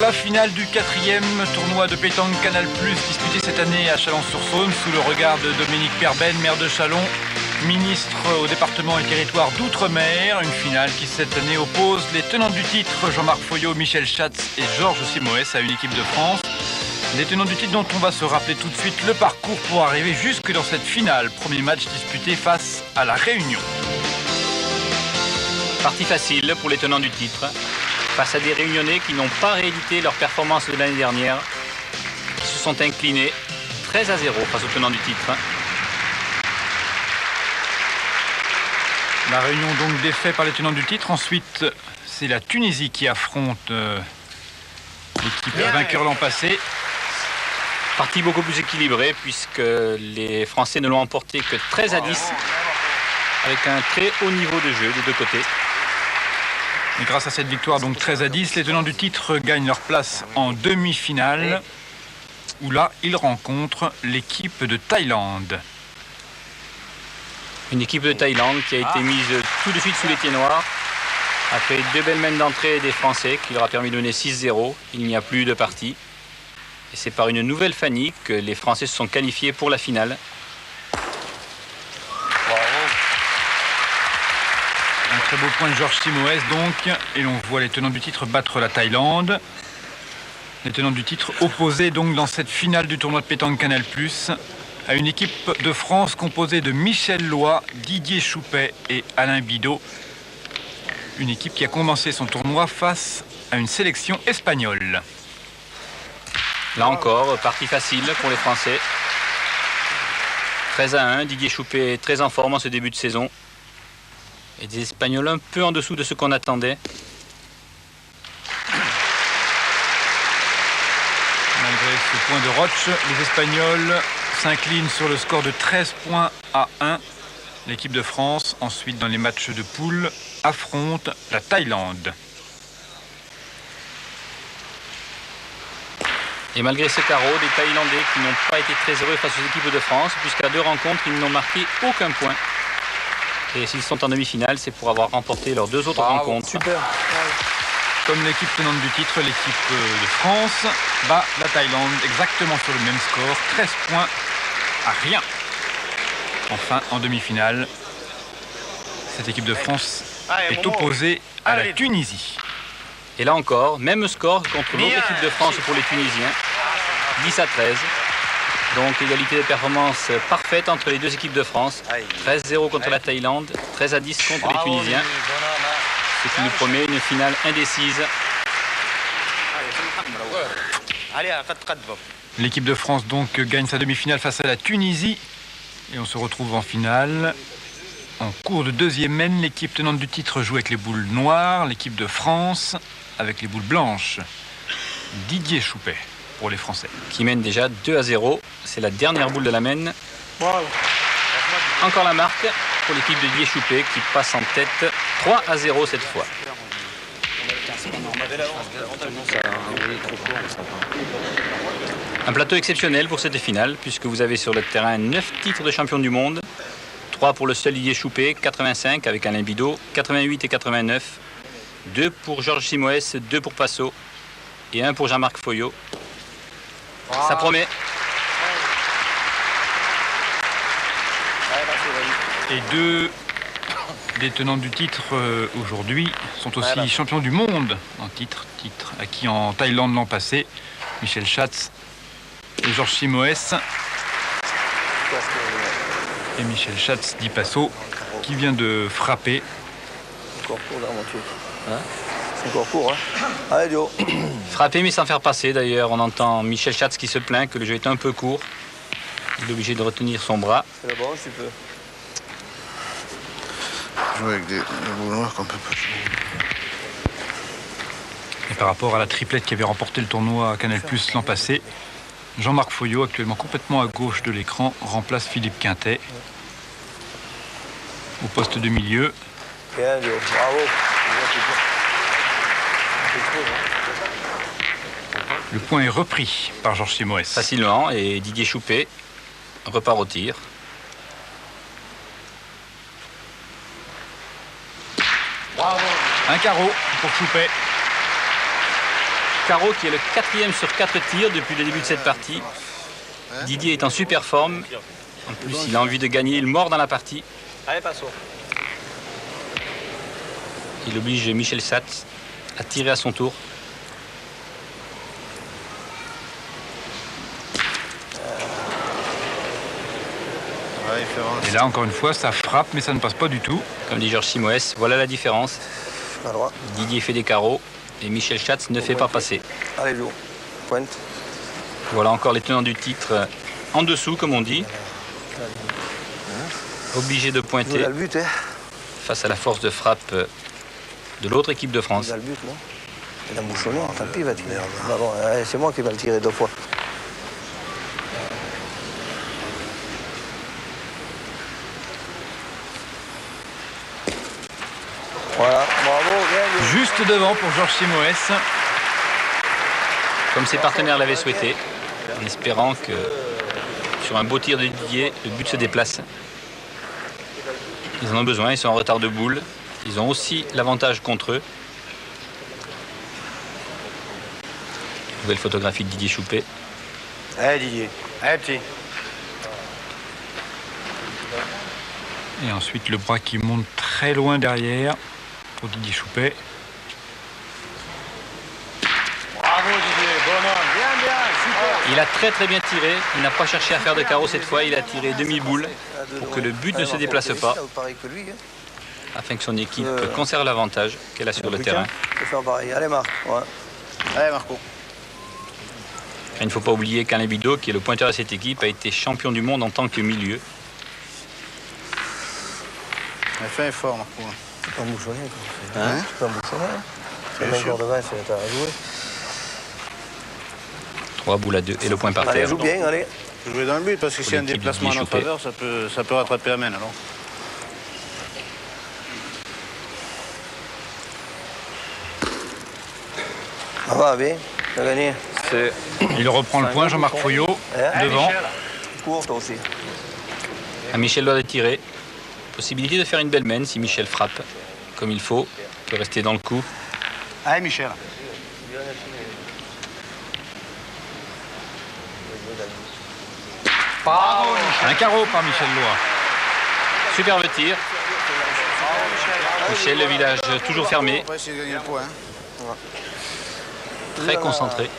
La finale du 4e tournoi de pétanque Canal+, disputé cette année à Chalon-sur-Saône, sous le regard de Dominique Perben, maire de Chalon, ministre au département et territoire d'Outre-mer. Une finale qui cette année oppose les tenants du titre, Jean-Marc Foyot, Michel Schatz et Georges Simoès, à une équipe de France. Les tenants du titre dont on va se rappeler tout de suite le parcours pour arriver jusque dans cette finale. Premier match disputé face à La Réunion. Partie facile pour les tenants du titre, face à des Réunionnais qui n'ont pas réédité leur performance de l'année dernière, qui se sont inclinés 13-0 face aux tenants du titre. La Réunion donc défait par les tenants du titre. Ensuite, c'est la Tunisie qui affronte l'équipe vainqueur l'an passé. Partie beaucoup plus équilibrée puisque les Français ne l'ont emporté que 13-10 avec un très haut niveau de jeu des deux côtés. Et grâce à cette victoire, donc 13-10, les tenants du titre gagnent leur place en demi-finale, où là, ils rencontrent l'équipe de Thaïlande. Une équipe de Thaïlande qui a été mise tout de suite sous les pieds noirs, après deux belles mains d'entrée des Français qui leur a permis de mener 6-0. Il n'y a plus de partie. Et c'est par une nouvelle Fanny que les Français se sont qualifiés pour la finale. Un très beau point de Georges Simoès donc, et l'on voit les tenants du titre battre la Thaïlande. Les tenants du titre opposés donc dans cette finale du tournoi de pétanque Canal+, à une équipe de France composée de Michel Loy, Didier Choupet et Alain Bidot. Une équipe qui a commencé son tournoi face à une sélection espagnole. Là encore, partie facile pour les Français. 13-1, Didier Choupet est très en forme en ce début de saison. Et des Espagnols un peu en dessous de ce qu'on attendait. Malgré ce point de Roche, les Espagnols s'inclinent sur le score de 13 points à 1. L'équipe de France, ensuite dans les matchs de poule, affronte la Thaïlande. Et malgré ce carreau, des Thaïlandais qui n'ont pas été très heureux face aux équipes de France, puisqu'à deux rencontres, ils n'ont marqué aucun point. Et s'ils sont en demi-finale, c'est pour avoir remporté leurs deux autres rencontres. Super. Comme l'équipe tenante du titre, l'équipe de France bat la Thaïlande exactement sur le même score, 13 points à rien. Enfin, en demi-finale, cette équipe de France est opposée à la Tunisie. Et là encore, même score contre l'autre équipe de France pour les Tunisiens, 10-13. Donc égalité de performance parfaite entre les deux équipes de France. 13-0 contre la Thaïlande, 13-10 contre les Tunisiens. Ce qui nous promet une finale indécise. L'équipe de France donc gagne sa demi-finale face à la Tunisie. Et on se retrouve en finale. En cours de deuxième mène, l'équipe tenante du titre joue avec les boules noires. L'équipe de France avec les boules blanches. Didier Choupet pour les Français. Qui mène déjà 2-0. C'est la dernière boule de la mène. Encore la marque pour l'équipe de Didier Choupet qui passe en tête 3-0 cette fois. Un plateau exceptionnel pour cette finale puisque vous avez sur le terrain 9 titres de champion du monde. 3 pour le seul Didier Choupet, 85 avec Alain Bidot, 88 et 89. 2 pour Georges Simoès, 2 pour Passot et 1 pour Jean-Marc Foyot. Ça promet. Et deux des tenants du titre aujourd'hui sont aussi champions du monde en titre acquis en Thaïlande l'an passé. Michel Schatz et Georges Simoès. Et Michel Schatz dit Passot qui vient de frapper. Encore court l'aventure. C'est encore court, hein. Allez, Dio. Frappé mais sans faire passer d'ailleurs. On entend Michel Schatz qui se plaint que le jeu est un peu court. Il est obligé de retenir son bras. C'est la branche, tu peux. Jouer avec des boules noires qu'on peut pas jouer. Et par rapport à la triplette qui avait remporté le tournoi à Canal+ l'an passé, Jean-Marc Foyot, actuellement complètement à gauche de l'écran, remplace Philippe Quintet au poste de milieu. Bien, Dio. Bravo. Le point est repris par Georges Simoès. Facilement et Didier Choupet repart au tir. Un carreau pour Choupet. Caro qui est le 4e sur 4 tirs depuis le début de cette partie. Didier est en super forme. En plus, il a envie de gagner, il mord dans la partie. Allez, passe. Il oblige Michel Satz à tirer à son tour. Et là, encore une fois, ça frappe, mais ça ne passe pas du tout. Comme dit Georges Simoes, voilà la différence. Didier fait des carreaux et Michel Schatz ne fait pas passer. Allez, joue. Pointe. Voilà encore les tenants du titre en dessous, comme on dit. Obligé de pointer face à la force de frappe de l'autre équipe de France. Il a le but, non? Il a mouchonné, tant pis, il va tirer. Bon, c'est moi qui vais le tirer 2 fois. Voilà, bravo, bien joué. Juste devant pour Georges Simoes. Comme ses partenaires l'avaient souhaité, en espérant que sur un beau tir de Didier, le but se déplace. Ils en ont besoin, ils sont en retard de boule. Ils ont aussi l'avantage contre eux. Nouvelle photographie de Didier Choupet. Allez, Didier. Allez, petit. Et ensuite, le bras qui monte très loin derrière pour Didier Choupet. Bravo, Didier. Bonhomme. Bien, bien. Super. Il a très bien tiré. Il n'a pas cherché à faire de carreau cette fois. Il a tiré demi-boule pour que le but ne se déplace pas, afin que son équipe conserve l'avantage qu'elle a sur le terrain. Allez, Marc. Ouais. Allez, Marco. Il ne faut pas oublier qu'Alain Bidot, qui est le pointeur de cette équipe, a été champion du monde en tant que milieu. Il a fait un effort, Marco. C'est pas bouchonné, quoi. Hein? C'est pas bouchonné. C'est un encore de 20, c'est à jouer. 3 boules à 2 et le point par Allez, terre. joue bien, allez. Je jouer dans le but parce que s'il y a un l'équipe déplacement en Didier notre faveur, ça peut rattraper Amen alors. Ça va, bien. Tu as gagné. Il reprend le point, Jean-Marc Foyot, devant. Cours, toi aussi. À Michel doit tirer. Possibilité de faire une belle mène si Michel frappe comme il faut. Il peut rester dans le coup. Allez, Michel. Un carreau par Michel Lois. Superbe tir. Michel, le village toujours fermé. On va essayer de gagner le point. Très concentré.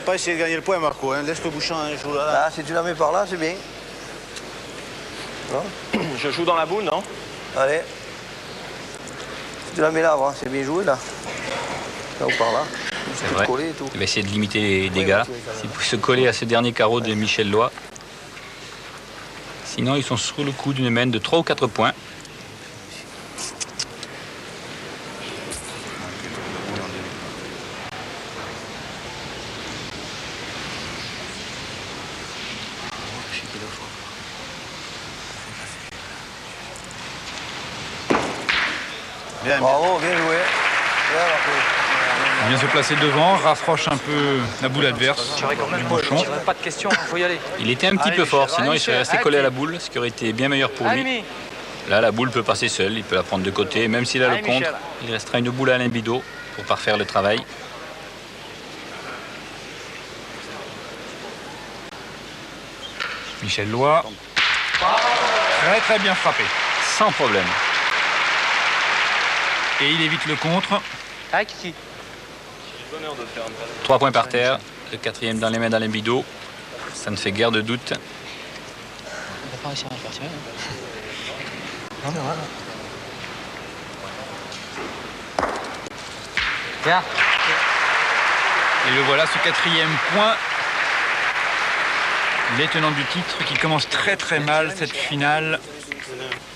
Pas essayer de gagner le point, Marco. Hein. Laisse le bouchon, hein. Joue là. Ah, si tu la mets par là, c'est bien. Non? Je joue dans la boule, non? Allez. Si tu la mets là, avant, c'est bien joué, là. Là ou par là. C'est vrai. Coller et tout. Il va essayer de limiter les dégâts. S'il peut se coller à ce dernier carreau de Michel Lois. Sinon, ils sont sur le coup d'une mène de 3 ou 4 points. Bien, Bravo, bien joué. Bien, Marco. Il vient se placer devant, rapproche un peu la boule adverse du bouchon. Pas de question, il faut y aller. Il était un petit peu fort, sinon il serait resté collé à la boule, ce qui aurait été bien meilleur pour lui. Là, la boule peut passer seule, il peut la prendre de côté. Même s'il a le contre, il restera une boule à Alain Bidot pour parfaire le travail. Michel Lois. Très bien frappé. Sans problème. Et il évite le contre. Ah, Kiki. 3 points par terre, le 4e dans les mains d'Alain Bidot. Ça ne fait guère de doute. On va pas réussir à le faire tirer. Non, mais voilà. Bien. Et le voilà, ce 4e point. Les tenants du titre qui commencent très mal cette finale.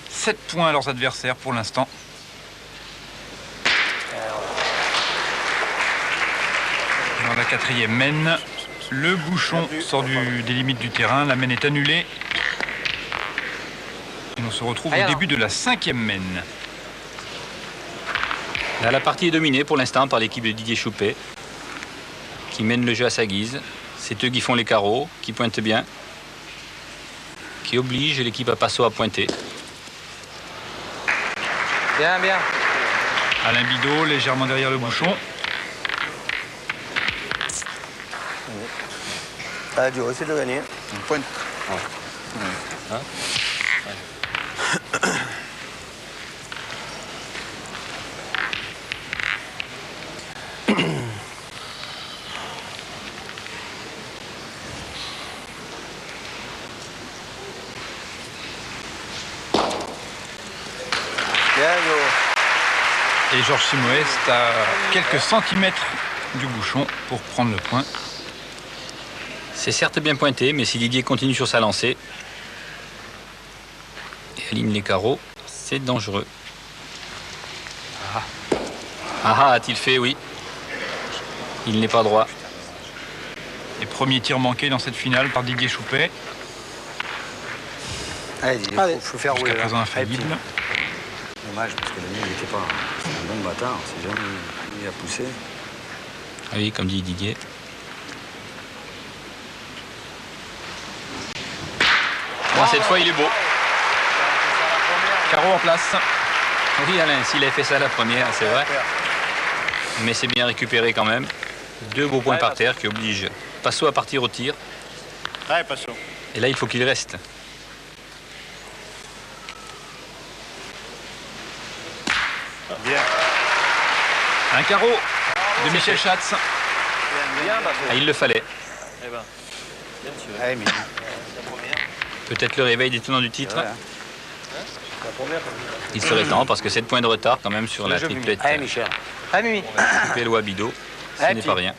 7 points à leurs adversaires pour l'instant. Dans la 4e mène, le bouchon sort des limites du terrain. La mène est annulée. Et on se retrouve au début de la 5e mène. Là, la partie est dominée pour l'instant par l'équipe de Didier Choupet, qui mène le jeu à sa guise. C'est eux qui font les carreaux, qui pointent bien, qui obligent l'équipe à Passot à pointer. Bien, bien. Alain Bidot légèrement derrière le bouchon. Allez, dur, essaie de gagner. Un point. Bien, Joe. Et Georges Simoes à quelques centimètres du bouchon pour prendre le point. C'est certes bien pointé, mais si Didier continue sur sa lancée et aligne les carreaux, c'est dangereux. Ah, a-t-il fait? Oui. Il n'est pas droit. Les premiers tirs manqués dans cette finale par Didier Choupet. Allez, il faut faire rouler. Jusqu'à présent infaillible. Dommage parce que le mien il n'était pas un bon bâtard, c'est jamais il a poussé. Ah oui, comme dit Didier. Bon, cette fois, il est beau. Carreau en place. Oui, Alain, s'il avait fait ça la première, c'est vrai. Mais c'est bien récupéré quand même. 2 beaux points par terre qui obligent Passot à partir au tir. Allez, Passot. Et là, il faut qu'il reste. Bien. Un carreau de Michel Schatz. Ah, il le fallait. Allez, Mimi. Peut-être le réveil des tenants du titre. Il serait temps parce que 7 points de retard quand même sur la triplette. Allez, Michel. Allez, Mimi. Pélo à Bido, ce Allez, n'est petit. pas rien.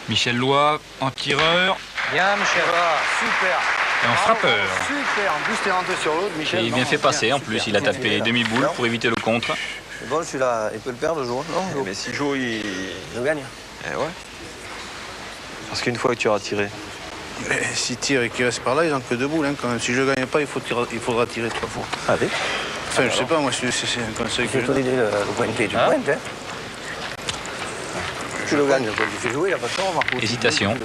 Michel Loy en tireur Bien, Michel. Super. et en frappeur. Super. En plus, t'es rentré sur l'autre, Michel. Et il bien fait passer en plus. Il a tapé demi-boule pour éviter le contre. C'est bon, celui-là, il peut le perdre, Joe. Non, Joe. Mais si Joe, il gagne. ouais. Parce qu'une fois que tu auras tiré. Mais s'il tire et qu'il reste par là, ils n'ont que 2 boules quand même. Si je ne gagne pas, il faudra tirer 3 fois. Allez. Enfin, je sais pas, moi, c'est un conseil que C'est je ton donne. idée, le pointer. Tu pointes, hein. Tu le gagnes, tu fais jouer, il n'a pas de temps, Marco. Hésitation.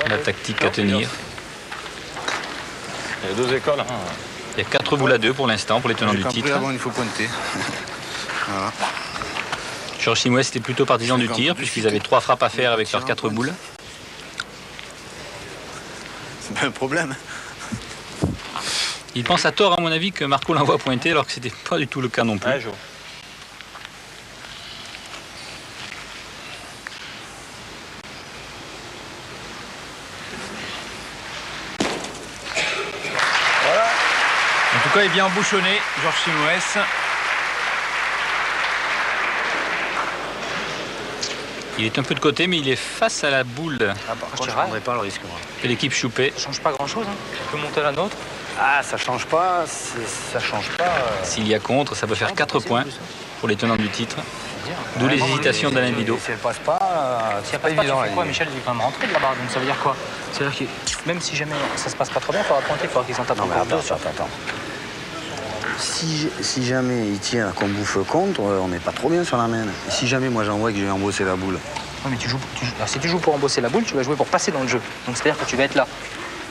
La tactique à tenir. Il y a 2 écoles. Hein. Il y a 4 boules à 2 pour l'instant pour les tenants J'ai du compris, titre. avant, il faut pointer. Voilà. Georges Simoes était plutôt partisan du tir puisqu'ils avaient 3 frappes à faire avec leurs 4 boules. C'est pas un problème. Il pense à tort à mon avis que Marco l'envoie pointer alors que c'était pas du tout le cas non plus. Ouais, Joe. En tout cas, il vient embouchonner Georges Simoes. Il est un peu de côté mais il est face à la boule Ah, par contre, je ne prendrais pas le risque, moi. de l'équipe Choupet. Ça change pas grand-chose. Hein. On peut monter la nôtre. Ah, ça change pas, ça change pas. S'il y a contre, ça peut faire 4 points pour les tenants du titre. D'où les hésitations d'Alain Bido. Si elle passe pas, Si elle passe pas, tu fais quoi, Michel? Il va quand même rentrer de là-bas. Donc ça veut dire quoi? C'est-à-dire que même si jamais ça se passe pas trop bien, il faudra pointer, il faudra qu'ils en tapent Non, mais encore deux. attends. Si jamais il tire qu'on bouffe contre, on n'est pas trop bien sur la main. Et si jamais moi j'envoie que j'ai embossé la boule. Oui, mais alors, si tu joues pour embosser la boule, tu vas jouer pour passer dans le jeu. Donc c'est-à-dire que tu vas être là.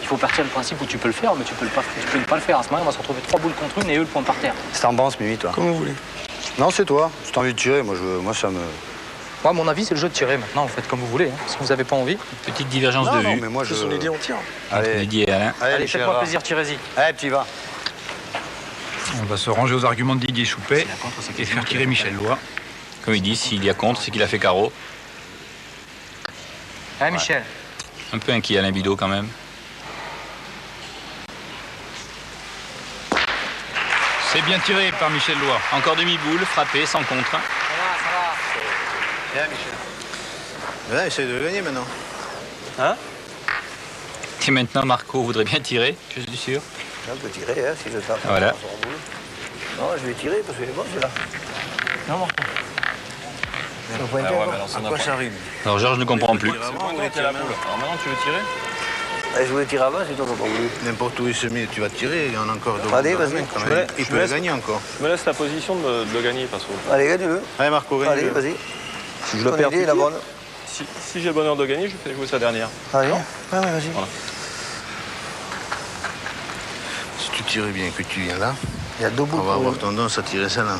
Il faut partir du principe où tu peux le faire, mais tu peux ne pas le faire. À ce moment-là, on va se retrouver 3 boules contre une et eux le point par terre. C'est en penses, Mimi, toi? Comme vous voulez. Non, c'est toi. Si t'as envie de tirer, moi ça me. Moi, à mon avis, c'est le jeu de tirer. Maintenant, vous faites comme vous voulez. Hein. Si vous n'avez pas envie. Petite divergence Non, de non, vue mais moi je. C'est son idée, on tire. entre Allez, Didier et Alain. Allez, Michel, faites-moi va. plaisir, tirez-y. Allez, petit va. On va se ranger aux arguments de Didier Choupet et faire tirer Michel Loy. Comme il dit, s'il y a contre, c'est qu'il a fait carreau. Allez, Michel. Un peu inquiet Alain Bido quand même. C'est bien tiré par Michel Loy. Encore demi-boule, frappé, sans contre. Ça va. Bien, Michel. Mais là, essaye de le gagner maintenant. Et maintenant, Marco voudrait bien tirer, je suis sûr. On peut tirer, hein, si je tape. Voilà. Non, je vais tirer parce qu'il est bon, celui-là. Non, bon. Je vais pointer encore. À quoi ça rime? Alors Georges ne comprend plus. Alors maintenant, tu veux tirer? Allez, je voulais tirer avant, c'est toi qui n'as pas voulu. N'importe où il se met, tu vas tirer, il y en a encore 2 Allez, vas-y. Il peut le gagner encore. Je me laisse la position de le gagner, parce que Allez, gagne-le. Allez, Marco, gagne. Allez, vas-y. si je le Ton perds idée est la tout de bonne. suite, si j'ai le bonheur de gagner, je fais jouer sa dernière. Allez. Ouais, vas-y. Voilà. tu tires bien, que tu viens là, Il y a deux boules. on va avoir tendance à tirer ça là.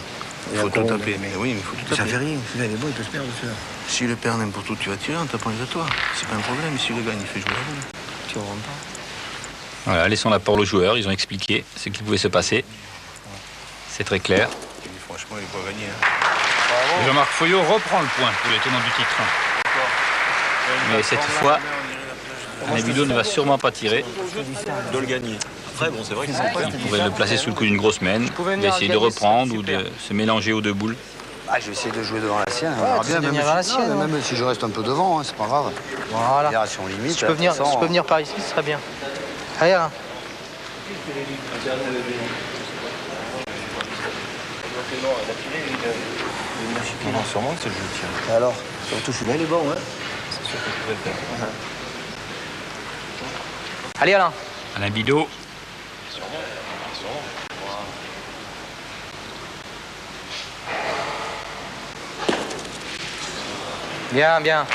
Il faut tout taper. Mais Oui, mais il faut tout ça taper. fait rien. Celui-là, il est bon, il peut se perdre celui-là. Si le perd n'importe où tu vas tirer, on t'apprend à toi. C'est pas un problème. Si le gagne, il fait jouer la boule. Tu rentres pas. Voilà, laissons la parole aux joueurs. Ils ont expliqué ce qui pouvait se passer. C'est très clair. Et franchement, il peut gagner. Hein. Et Jean-Marc Foyot reprend le point pour les tenants du titre. Mais cette fois, Nabilou ne va sûrement pas tirer. De le gagner. Après, bon, c'est vrai que Il pourrait le placer sous le coup d'une grosse mène. Il va essayer de reprendre ou de se mélanger aux deux boules. Ah, je vais essayer de jouer devant la sienne. On verra tu bien, sais même, venir à la sienne, même si je reste un peu devant, hein, c'est pas grave. Voilà. Là, si on limite, Si je peux venir par ici, ce serait bien. Allez, Alain. non, sûrement que c'est le jeu de tir. Alors, surtout celui-là, il est bon, hein. C'est sûr que tu peux le faire. Allez, Alain. Alain Bidot. Bien, bien.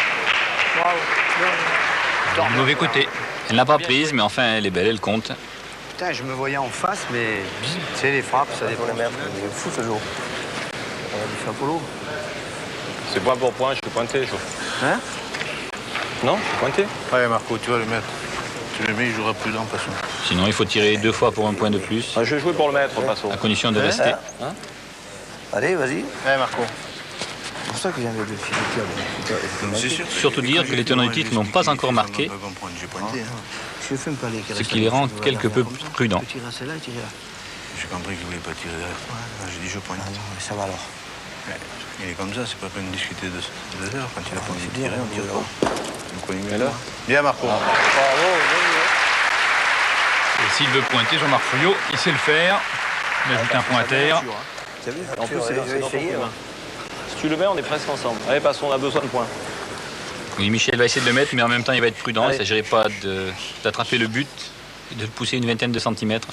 Du mauvais côté. Elle n'a pas prise, mais enfin, elle est belle, elle compte. Putain, je me voyais en face, mais tu sais, les frappes, ça dépend. Pour les mettre, il est fou ce jour. On a du Chapolo. C'est point pour point, je suis pointé, je. Hein? Non, je suis pointé. Allez, Marco, tu vas le mettre. Tu le mets, il jouera plus lent, de toute façon. Sinon, il faut tirer 2 fois pour un point de plus, Ah, je vais jouer pour le mettre, Passo. à condition de rester. Allez, vas-y. Allez, Marco. C'est pour ça que j'avais de filer. C'est sûr. Surtout dire que les tenants du titre n'ont pas encore marqué, J'ai pointé. Hein. Je fais pas les ce qui les rend quelque peu prudents. Tu tires à celle-là et tu tires là. J'ai compris qu'il ne voulait pas tirer derrière toi. J'ai dit je pointe. Ah non, mais ça va alors. Il est comme ça, c'est pas peine de discuter de heures. Quand il a pas envie de bien, tirer, on tire on pas. Donc on est mieux là. Bien, Marco. Et s'il veut pointer, Jean-Marc Foyot, il sait le faire. Il ajoute un point à terre. T'as vu? En plus, c'est je vais dans ton essayer. commun. Si tu le mets, on est presque ensemble. Allez, Passo, on a besoin de points. Oui, Michel va essayer de le mettre, mais en même temps, il va être prudent. Il ne Allez. s'agirait pas d'attraper le but et de le pousser une vingtaine de centimètres.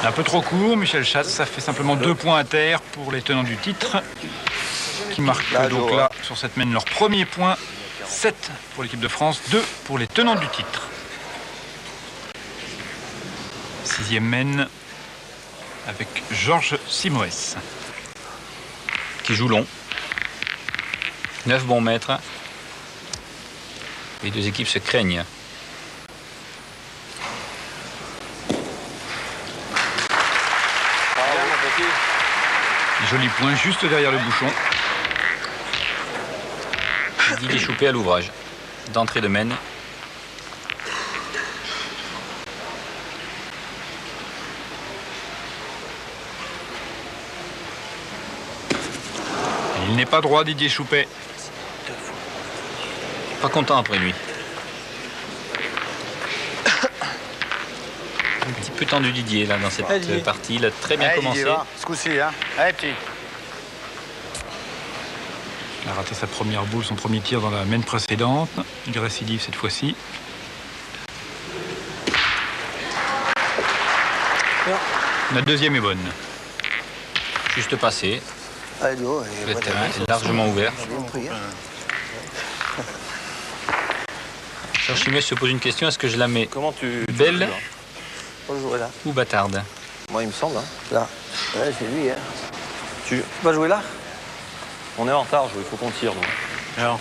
Un peu trop court, Michel Schatz, ça fait simplement 2 points à terre pour les tenants du titre, qui marquent donc là, sur cette mène, leur premier point. 7 pour l'équipe de France, 2 pour les tenants du titre. 6e mène avec Georges Simoes. Qui joue long. 9 bons mètres. Les deux équipes se craignent. Joli point juste derrière le bouchon. Didier Choupé à l'ouvrage. D'entrée de mène. Il n'est pas droit, Didier Choupet. Pas content après lui. Un petit peu tendu Didier là dans cette partie. Il a très bien commencé. Ce coup-ci, hein. Allez, petit. Il a raté sa première boule, son premier tir dans la mène précédente. Il récidive cette fois-ci. La deuxième est bonne. Juste passé. Allez, du haut. Le terrain est largement ouvert. Bien pris, hein. Georges Simoes se pose une question, est-ce que je la mets Comment tu. belle On jouer là. ou bâtarde? Moi, il me semble. Hein. Là. Ouais, c'est lui, hein. Tu... Tu vas jouer là? On est en retard, il faut qu'on tire. Donc. Alors,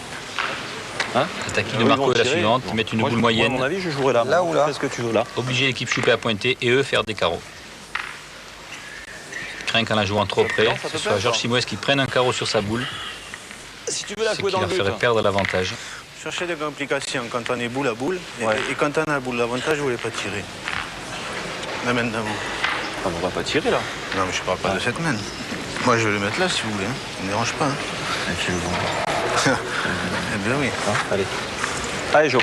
La tactique de Marco est la suivante, ils mettent une boule moyenne, Moi, à mon avis, je jouerai là. Là ou là? Qu'est-ce que tu veux là? obliger l'équipe Choupé à pointer et eux faire des carreaux. Craint qu'en la jouant trop près, Non, ça ce te soit plaît, Georges ça. Simoes qui prenne un carreau sur sa boule, Si tu veux la ce jouer qui dans le leur but. ferait perdre l'avantage. chercher des complications quand on est boule à boule. Ouais. Et quand on a boule d'avantage, vous ne voulez pas tirer. La main d'avant. Ah, on va pas tirer là. Non, mais je parle pas de cette main. Moi, je vais le mettre là si vous voulez. Hein. Ça ne me dérange pas. Hein. Eh bien oui. Hein, allez. Allez, Jo.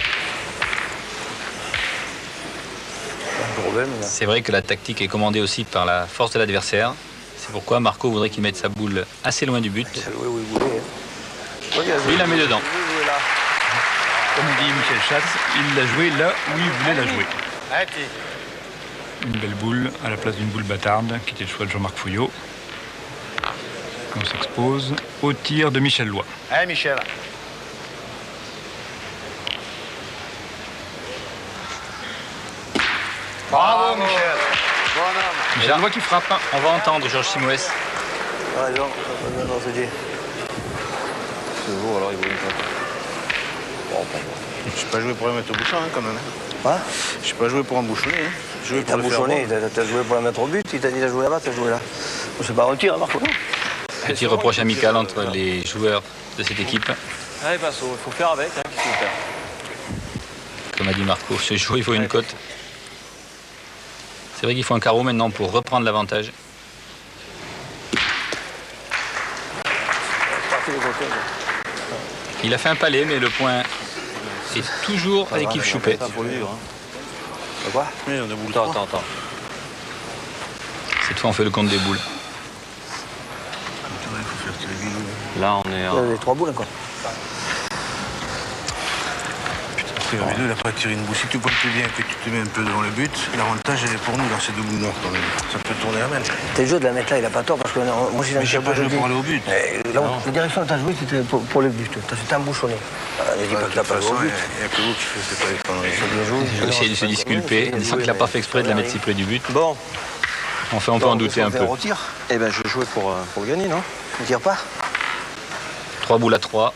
C'est vrai que la tactique est commandée aussi par la force de l'adversaire. C'est pourquoi Marco voudrait qu'il mette sa boule assez loin du but. Oui, oui, vous voulez. Hein. Lui, il la met dedans. Comme dit Michel Schatz, il l'a joué là où il voulait la jouer. Une belle boule à la place d'une boule bâtarde, qui était le choix de Jean-Marc Foyot. On s'expose au tir de Michel Loy. Allez, Michel. Bravo, Michel. Bon homme. Michel, on voit qui frappe. On va entendre Georges Simoes. Ah, non, c'est dit. C'est beau, alors il vaut une cote. Je suis pas joué pour la mettre au bouchon, quand même. Quoi? Je suis pas joué pour un bouchonner. Hein. Je suis joué T'as pour le faire bouchonné, bon. t'as joué pour la mettre au but, il t'a dit de jouer là-bas, t'as joué là. C'est pas un tir, Marco. Petit reproche amical entre les joueurs de cette équipe. Allez, Passo, il faut faire avec, hein, qu'est-ce qu'il faut faire? Comme a dit Marco, ce jour il faut une cote. C'est vrai qu'il faut un carreau maintenant pour reprendre l'avantage. Il a fait un palais, mais le point est toujours à l'équipe Choupet. Ça faut le vivre. Hein. Quoi? Oui, on a boule. Attends. Cette fois, on fait le compte des boules. Il faut faire tirer Guilou. Là, on est. Il y a les 3 boules, quoi. Tirer Guilou, il a pas tiré une boule. Si tu pointes bien, que tu te mets un peu devant le but, l'avantage, elle est pour nous dans ces deux boules noires, quand même. Ça peut tourner à main. T'es le jeu de la mettre là, il a pas tort, parce que moi, si Mais j'ai pas joué pour aller au but. Là, la direction que t'as joué, c'était pour le but. C'était un bouchonné. Ne dis pas que t'as pas joué au but. Il n'y a que vous qui faites pas les conneries. C'est bien joué. Il a essayé de se disculper, en disant qu'il n'a pas fait exprès de la mettre si près du but. Bon, Enfin, on peut en douter un peu. On retire. eh ben, je jouais pour le gagner, non? On tire pas. 3 boules à 3.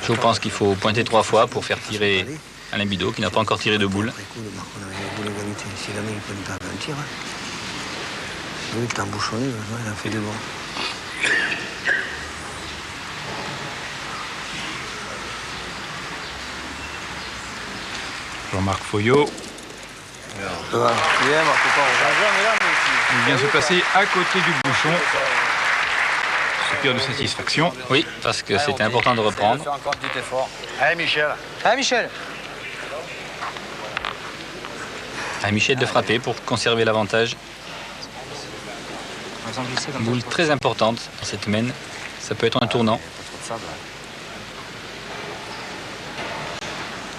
Je pense qu'il faut pointer 3 fois pour faire tirer Alain Bidot, qui n'a pas encore tiré de boule. Après coup, le Marco, on avait voulu l'égalité. Si jamais il pointe pas un tir, lui, t'as embouchonné, il a fait des bons. Jean-Marc Foyot. Ça va. Bien, Marco, pas Il vient se placer à côté du bouchon. Soupir de satisfaction. Oui, parce que c'était important de reprendre. Allez, Michel. Ah, Michel. À Michel de frapper pour conserver l'avantage. Boule très importante dans cette mène. Ça peut être un tournant.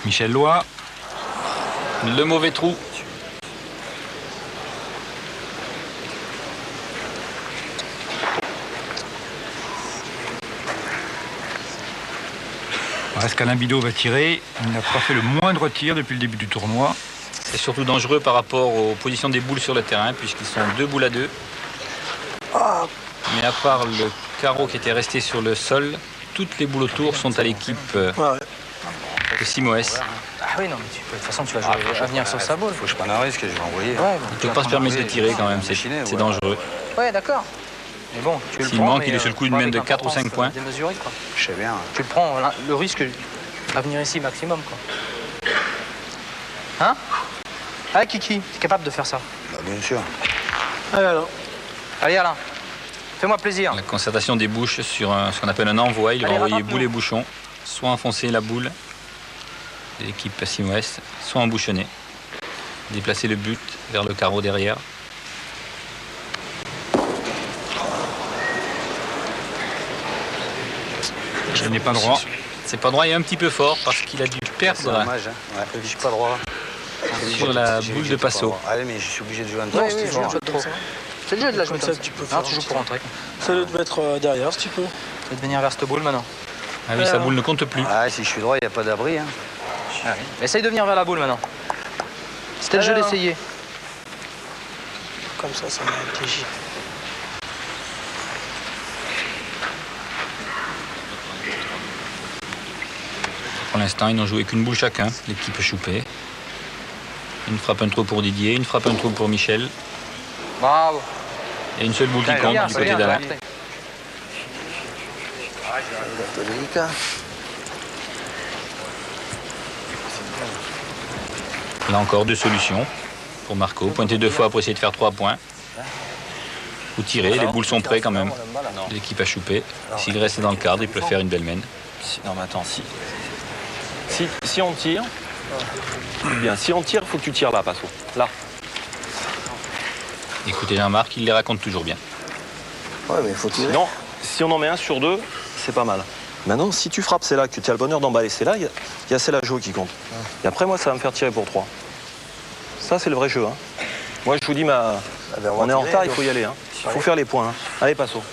Michel Loy. Le mauvais trou. Reste qu'Alain Bidot va tirer. Il n'a pas fait le moindre tir depuis le début du tournoi. C'est surtout dangereux par rapport aux positions des boules sur le terrain, puisqu'ils sont 2 boules à 2. Mais à part le carreau qui était resté sur le sol, toutes les boules autour sont à l'équipe de Simoes. Ah oui, non, mais de toute façon, tu vas jouer à venir sur sa boule. Faut que je prenne un risque et je vais envoyer. Ouais, Il ne peut pas se permettre de tirer quand même, c'est dangereux. ouais, d'accord. Mais bon, tu le S'il prends. manque, mais, il est sur le coup d'une pas mène de avec 4 ou 5 l'importance points. démesurée, quoi. Je sais bien. Tu le prends, le risque à venir ici maximum, quoi. Hein? Ah, Kiki, t'es capable de faire ça? Bah, bien sûr. Allez, alors. Allez, Alain, fais-moi plaisir. La concertation des bouches sur ce qu'on appelle un envoi. Il va Allez, envoyer rattrape-nous. boule et bouchon, soit enfoncer la boule de l'équipe Simoes, soit embouchonner. Déplacer le but vers le carreau derrière. Je n'ai pas droit. C'est pas droit et un petit peu fort parce qu'il a dû C'est perdre dommage, hein. Ouais. Je suis pas droit. sur la boule de Passo. Allez, mais je suis obligé de jouer un Oui, tour. oui, je joue trop. C'est le jeu de la jouer comme ça. Non, tu joues pour rentrer. Ça doit te mettre derrière si tu peux. Tu vas venir vers cette boule maintenant. Ah oui, sa boule ne compte plus. Ah, si je suis droit, il n'y a pas d'abri. Hein. Essaye de venir vers la boule maintenant. C'était le jeu d'essayer. Comme ça m'a intelligé. Pour l'instant, ils n'ont joué qu'une boule chacun, l'équipe Choupet. Une frappe un trou pour Didier, une frappe un trou pour Michel. Bravo. Et une seule boule qui compte du côté d'Alain. Là encore, 2 solutions pour Marco. Pointer 2 fois pour essayer de faire 3 points. Ou tirer, les boules sont prêtes quand même. L'équipe a choupé. S'il reste dans le cadre, il peut faire une belle mène. Non, mais attends, si on tire, bien, si on tire, il faut que tu tires là, Passo. Là. Écoutez Jean-Marc, il les raconte toujours bien. Ouais, mais il faut tirer. Non, si on en met un sur 2, c'est pas mal. Maintenant, si tu frappes, c'est là que tu as le bonheur d'emballer. C'est là, il y a celle-là qui compte. Et après, moi, ça va me faire tirer pour 3. Ça, c'est le vrai jeu. Hein. Moi, je vous dis, on est en retard, il faut y aller. Hein. Il faut faire les points. Hein. Allez, Passo.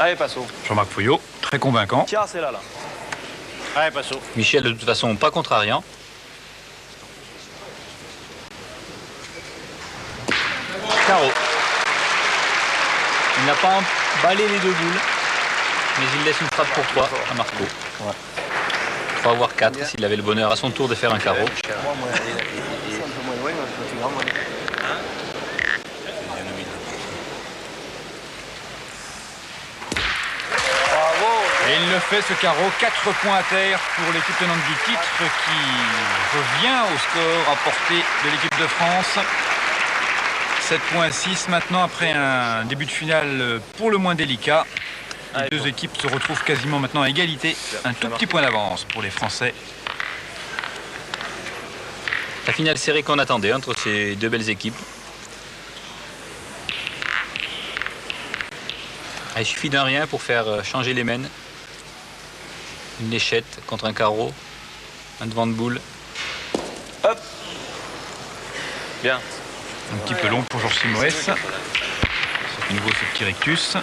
Allez, Passo. Jean-Marc Foyot, très convaincant. Tiens, c'est là. Allez, Passo. Michel, de toute façon, pas contrariant. pas emballer les deux boules, mais il laisse une frappe pour 3 à Marco. 3 voire 4 s'il avait le bonheur à son tour de faire un carreau. Et il le fait, ce carreau. 4 points à terre pour l'équipe tenante du titre qui revient au score apporté de l'équipe de France. 7,6 maintenant après un début de finale pour le moins délicat. Les deux équipes se retrouvent quasiment maintenant à égalité. Un tout petit point d'avance pour les Français. La finale serrée qu'on attendait entre ces deux belles équipes. Il suffit d'un rien pour faire changer les mènes. Une léchette contre un carreau. Un devant de boule. Hop. Bien. Un petit peu long pour Georges Simoes. C'est à nouveau ce petit rectus.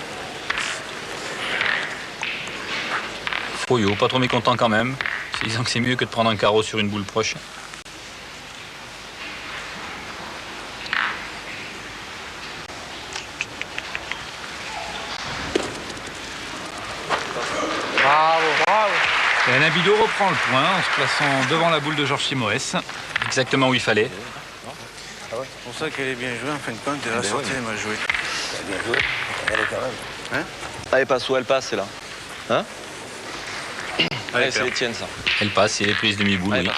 Foyot, pas trop mécontent quand même. Se disant que c'est mieux que de prendre un carreau sur une boule proche. Et Alain Bidot reprend le point en se plaçant devant la boule de Georges Simoes. Exactement où il fallait. C'est pour ça qu'elle est bien jouée, en fin de compte, elle a sorti, elle m'a joué. Bien joué. Regardez quand même. Hein? Allez, passe où elle passe, c'est là. Hein? Allez, c'est les tiennes, ça. Elle passe, et les prises demi-boule, oui.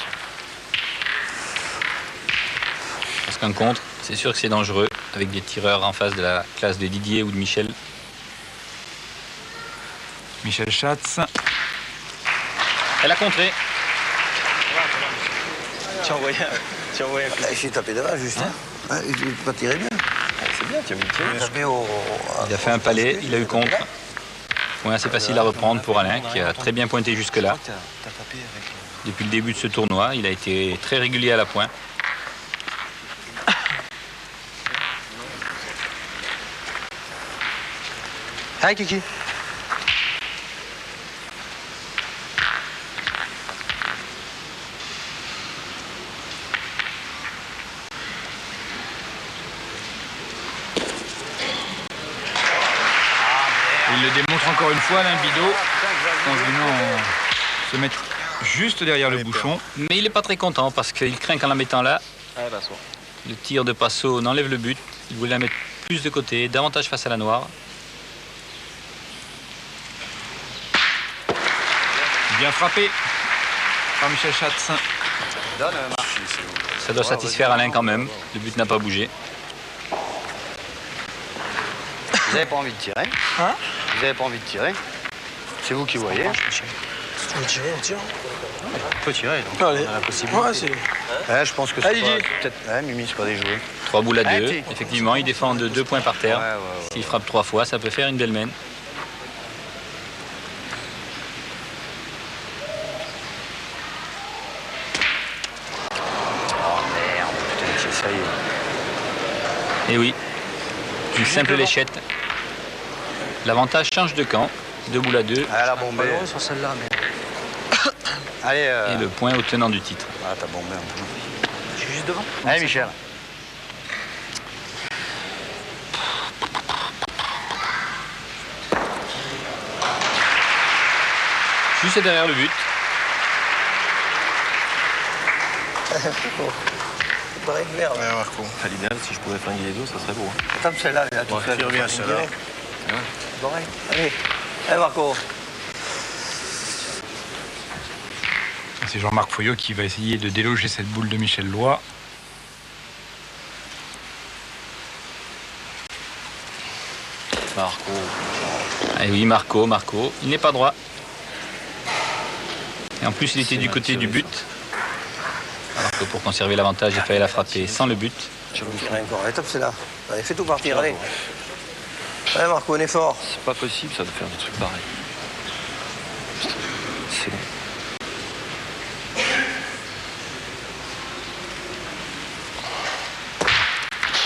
Parce qu'un contre, c'est sûr que c'est dangereux, avec des tireurs en face de la classe de Didier ou de Michel. Michel Schatz. Elle a contré. Tu as envoyé un coup. Là, il s'est tapé devant, juste. Hein? Il ne peut pas tirer bien. C'est bien, tu as mis le tir. Il a tapé Il a fait un palais, il a eu contre. Point assez facile à reprendre pour Alain, qui a très bien pointé jusque-là. Depuis le début de ce tournoi, il a été très régulier à la pointe. Hi Kiki. Il le démontre encore une fois, Alain Bidot, en venant se mettre juste derrière le bouchon. Mais il n'est pas très content parce qu'il craint qu'en la mettant là, le tir de Passot n'enlève le but. Il voulait la mettre plus de côté, davantage face à la noire. Bien frappé par Michel Schatz. Ça doit satisfaire Alain quand même. Le but n'a pas bougé. Vous n'avez pas envie de tirer? Hein? Vous n'avez pas envie de tirer? C'est vous qui voyez. Si tu veux tirer, on tire. On peut tirer, donc. Allez. On a la possibilité. Ouais, c'est... Ouais, je pense que c'est Allez, pas... Gilles. Peut-être... Ouais, Mimi, c'est pas déjoué. 3 boules à 2. Arrêtez. Effectivement, il défend de 2 points par terre. Ouais. S'il frappe 3 fois, ça peut faire une belle mène. Oh merde, putain, ça y est. Et oui, une simple léchette. L'avantage change de camp. 2 boules à 2. Ah, la bombée. Malheureux sur celle-là, mais Allez, Et le point au tenant du titre. Ah, t'as bombé un peu. je suis juste devant. Allez, Michel. Juste derrière le but. Merde. Ouais, Marco. À l'idéal, si je pouvais flinguer les deux, ça serait beau. Tape celle-là, il a tout fait. Tire bien celle-là. Allez. Allez, Marco. C'est Jean-Marc Foyot qui va essayer de déloger cette boule de Michel Loy. Marco. Ah oui, Marco. Il n'est pas droit. Et en plus, il était du côté du but. Alors que pour conserver l'avantage, il fallait la frapper sans le but. Je vous tirer encore. Allez, tape celle-là. Allez, fais tout partir, allez. Allez, Marco, un effort. C'est pas possible, ça, de faire des trucs pareils. C'est bon.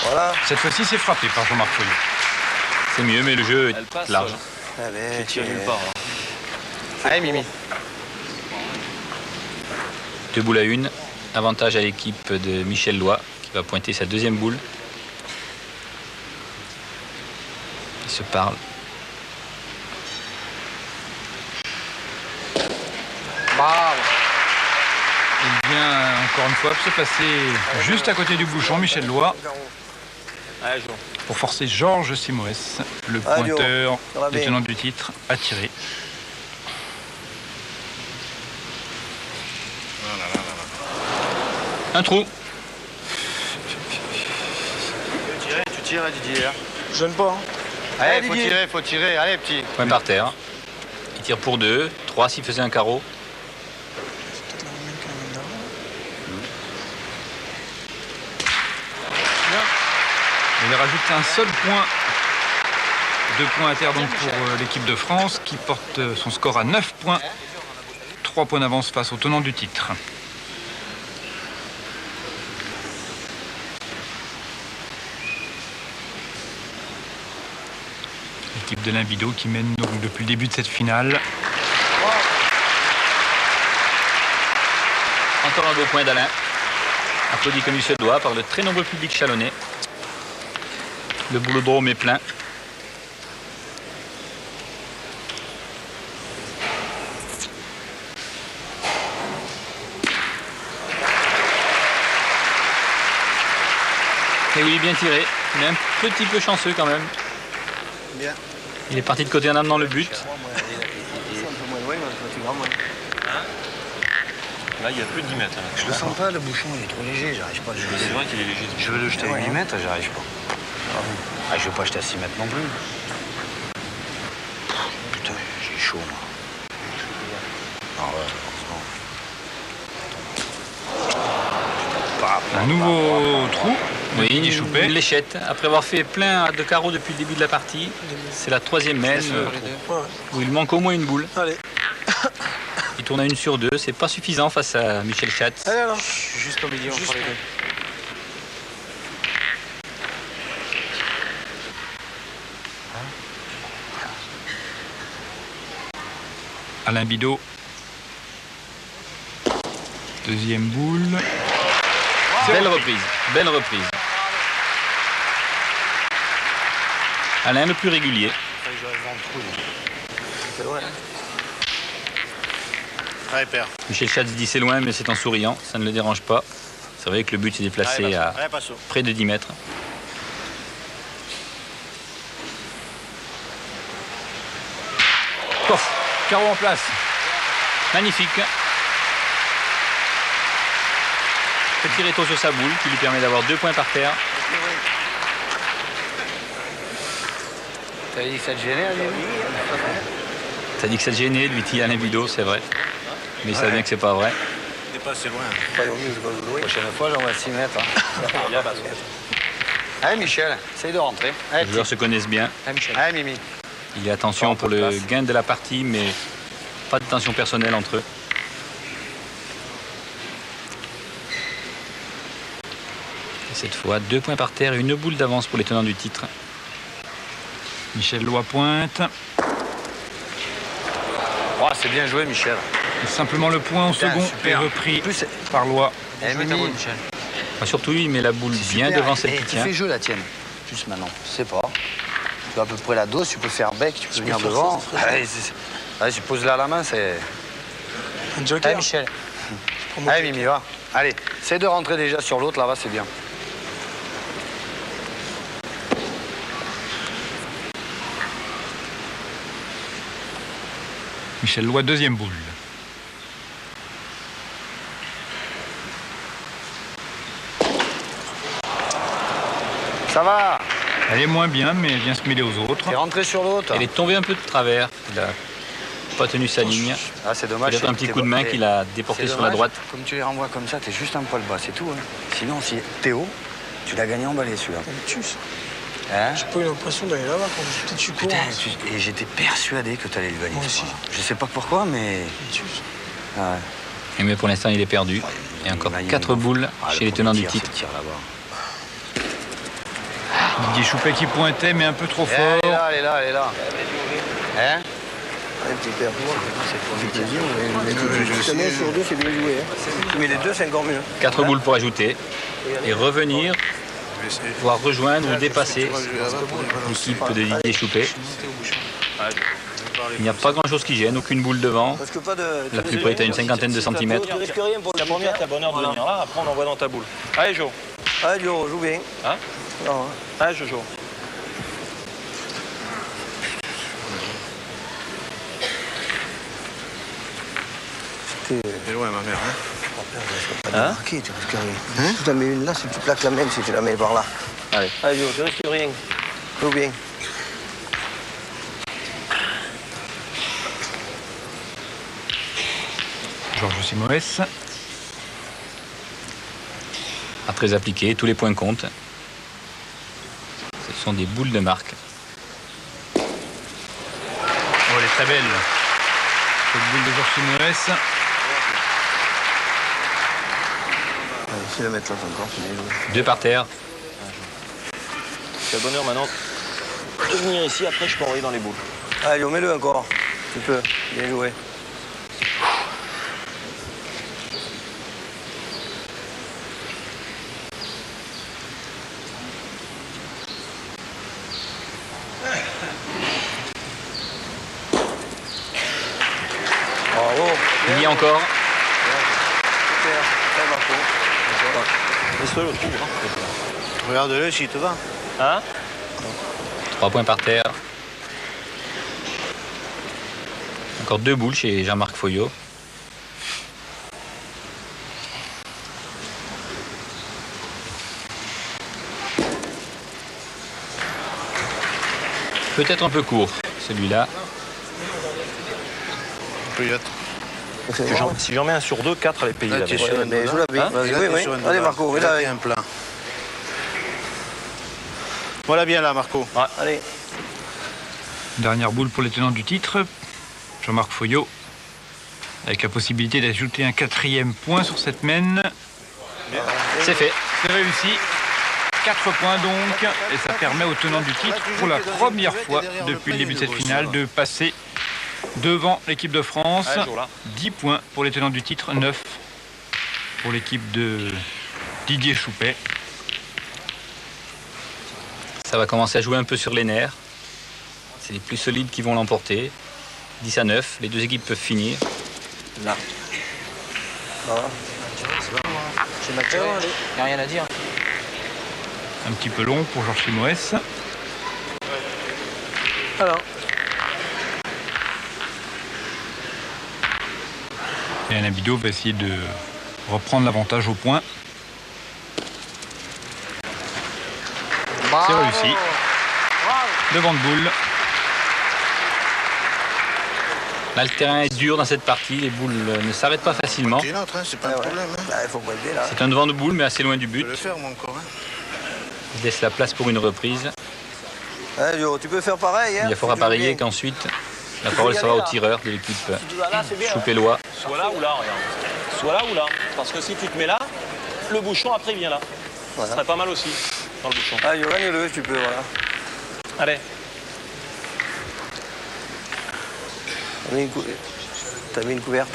Voilà. Cette fois-ci, c'est frappé par Jean-Marc Foyot. C'est mieux, mais le jeu Elle est passe, large. Allez, tu tires nulle part. Allez, Mimi. 2 boules à 1. Avantage à l'équipe de Michel Loy, qui va pointer sa 2e boule. Ils se parlent. Bravo. Il vient encore une fois se passer juste à côté du bouchon, Michel Loy, pour forcer Georges Simoes, le pointeur détenant du titre, à tirer. Un trou. Tu tires, Didier. Je gêne pas. Hein. Allez, faut tirer. Allez, petit. Point par terre. Il tire pour 2. 3 s'il faisait un carreau. C'est peut-être la même que la même d'avant. Il rajoute un seul point. 2 points à terre donc pour l'équipe de France qui porte son score à 9 points. 3 points d'avance face au tenant du titre. L'équipe de Limbido qui mène donc depuis le début de cette finale. Encore un beau point d'Alain. Applaudi comme il se doit par le très nombreux public chalonnais. Le boulodrome est plein. Et oui, bien tiré. Il est un petit peu chanceux quand même. Bien. Il est parti de côté en amenant le but. Là, il y a plus de 10 mètres. Hein. Je le sens pas, le bouchon, il est trop léger, j'arrive pas à le jeter. C'est vrai qu'il est léger. Je veux le jeter à 8 mètres, j'arrive pas. Ah, je veux pas jeter à 6 mètres non plus. Putain, j'ai chaud, moi. Ah ouais, heureusement. Un nouveau trou. Oui, Didier Choupet. une léchette. Après avoir fait plein de carreaux depuis le début de la partie, c'est la 3e mène où il manque au moins une boule. Allez. Il tourne à 1 sur 2, c'est pas suffisant face à Michel Schatz. Allez alors. Juste au milieu entre les deux. Alain Bidot. Deuxième boule. Belle reprise, belle reprise. Alain le plus régulier. Allez, père. Michel Schatz dit c'est loin, mais c'est en souriant, ça ne le dérange pas. C'est vrai que le but s'est déplacé à près de 10 mètres. Pof, carreau en place. Magnifique. Petit réto sur sa boule qui lui permet d'avoir 2 points par terre. T'as dit que ça te gênait, Ali? T'as dit que ça te gênait, lui dit Alain Bidot, c'est vrai. Mais il savait bien que c'est pas vrai. T'es pas assez loin. La prochaine fois, j'en vais à 6 mètres. Hein. Allez, Michel, essaye de rentrer. Allez, Les joueurs se connaissent bien. Allez, Mimi. Il y a attention pour le gain de la partie, mais pas de tension personnelle entre eux. Et cette fois, 2 points par terre et une boule d'avance pour les tenants du titre. Michel Loy pointe. Oh, c'est bien joué, Michel. Et simplement le point au second super. est repris Plus, par Loy. Eh, Mimi, Enfin, surtout, il met la boule bien super. devant celle Eh, qui tu tient. fais jeu la tienne. Juste maintenant, je sais pas. Tu as à peu près la dose, tu peux faire bec, tu peux venir devant. Allez, allez, tu poses là la main, c'est... Un joker. Allez, Michel. Allez, Mimi, va. Allez, essaye de rentrer déjà sur l'autre, là-bas, c'est bien. Michel Loy, deuxième boule. Ça va. Elle est moins bien, mais elle vient se mêler aux autres. T'es rentré sur l'autre. Elle est tombée un peu de travers. Il a pas tenu sa ligne. Ah, c'est dommage. Peut-être un petit coup de main qu'il a déporté sur la droite. Comme tu les renvoies comme ça, t'es juste un poil bas, c'est tout. Hein. Sinon, si Théo, tu l'as gagné en balai, celui-là. Hein? J'ai pas eu l'impression d'aller là-bas quand peut-être tu cours. Putain, et j'étais persuadé que t'allais le gagner. Moi ce aussi. soir. Je sais pas pourquoi, mais... Ah ouais. Et mais pour l'instant, il est perdu. Et encore 4 boules chez les tenants du titre. Didier Choupet qui pointait, mais un peu trop fort. Elle est là, elle est là. Hein? Sur deux, c'est bien joué. Mais les deux, c'est encore mieux. 4 boules pour ajouter. Et revenir, voire rejoindre ou dépasser l'équipe de Didier Choupet. Il n'y a pas grand-chose qui gêne, aucune boule devant. Parce que pas de... La plus près est à une cinquantaine de centimètres. Tu risques rien pour La première, t'as bonheur de venir là, après on envoie dans ta boule. Allez, Jo. Allez, Jo, joue bien. Hein? Non, hein. Allez, Jojo. C'est loin, ma mère. Hein? Pas de marquer, tu risques rien. Si tu en mets une là, si tu plaques la même, si tu la mets par là. Allez. Allez, Jo, tu risques rien. Joue bien. Georges Simoes. Après appliqué, tous les points comptent. Ce sont des boules de marque. Oh, elle est très belle. Cette boule de Georges Simoes. Allez, si la mettre là encore, c'est bien joué. 2 par terre. Tu as bonheur maintenant de venir ici, après je peux envoyer dans les boules. Allez, Jo, mets-le encore. Tu peux. Bien joué. Bravo. Il y a encore. Super. Très Marco. Laisse-le le trou. Hein. Regarde-le s'il te va. Hein? 3 points par terre. Encore 2 boules chez Jean-Marc Foyot. Peut-être un peu court, celui-là. Peut-être. Si j'en mets un sur 2, 4 les pays. Là, tu es sur un Mais joue la bille. Hein? Vas-y, Là, oui, t'es oui. sur un Allez, dollar. Marco, Là, là. t'es un plein. Voilà bien là, Marco. Allez. Dernière boule pour les tenants du titre. Jean-Marc Foyot. Avec la possibilité d'ajouter un 4e point sur cette mène. C'est fait. C'est réussi. 4 points donc. Et ça permet aux tenants du titre, pour la première fois depuis le début de cette finale, de passer devant l'équipe de France. 10 points pour les tenants du titre, 9 pour l'équipe de Didier Choupet. Ça va commencer à jouer un peu sur les nerfs. C'est les plus solides qui vont l'emporter. 10-9, les 2 équipes peuvent finir. Là. J'ai ma tirée, il n'y a rien à dire. Un petit peu long pour Georges Simoes. Alors. Et Alain Bidot va essayer de reprendre l'avantage au point. C'est réussi. Devant de boule. Là, le terrain est dur dans cette partie. Les boules ne s'arrêtent pas facilement. Tu es l'autre, hein, c'est pas un problème. Hein. Bah, il faut pas aider là. C'est un devant de boule, mais assez loin du Je but. peux le faire, moi, encore. Hein. Il laisse la place pour une reprise. Allez, Jo, tu peux faire pareil. Hein. Il y a fort à parier qu'ensuite, la parole sera au tireur de l'équipe Choupellois. Soit là ou là, regarde. Soit là ou là. Parce que si tu te mets là, le bouchon après vient là. Voilà. Ça serait pas mal aussi, dans le bouchon. Allez, Jo, gagne-le, tu peux, voilà. Allez. T'as mis une couverte.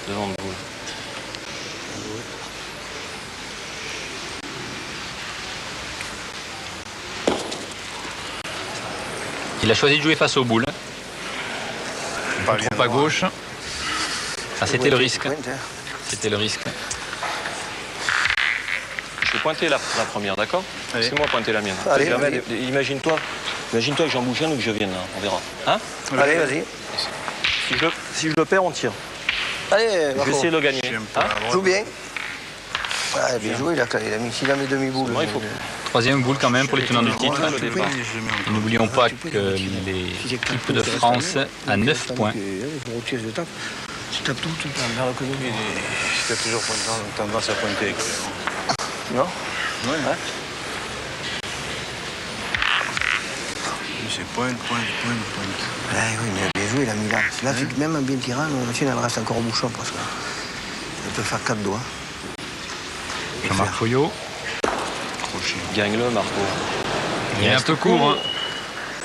Devant de boule. Il a choisi de jouer face aux boules. Pas Trop à gauche. Ah, c'était le risque. Pointe, hein. C'était le risque. Je vais pointer la première, d'accord? Allez. C'est moi pointer la mienne. Allez, Jamais- vas-y. Imagine-toi que j'en bouge un ou que je vienne, là. On verra. Hein? Allez, vas-y. Si je le perds, on tire. Allez, Je vais Marco. essayer de le gagner. Je suis un peu Hein? à droite. Joue bien. Ah, bien joué, il a mis, s'il a mis demi-boule. Moi, il faut- 3e boule quand même pour les tenants du titre. Voilà, tu peux, mais je le mets encore. N'oublions pas que l'équipe de France a 9 points. Tu tapes tout vers le côté. Tu as toujours tendance à pointer avec lui. Non? Ouais. C'est pointe. Oui, mais il a bien joué, il a mis là. Là, même un bien tirant, la machine, elle reste encore au bouchon parce que. Elle peut faire 4 doigts. Jean-Marc Foyot. Gagne-le, Marco. Il est un peu court. Hein.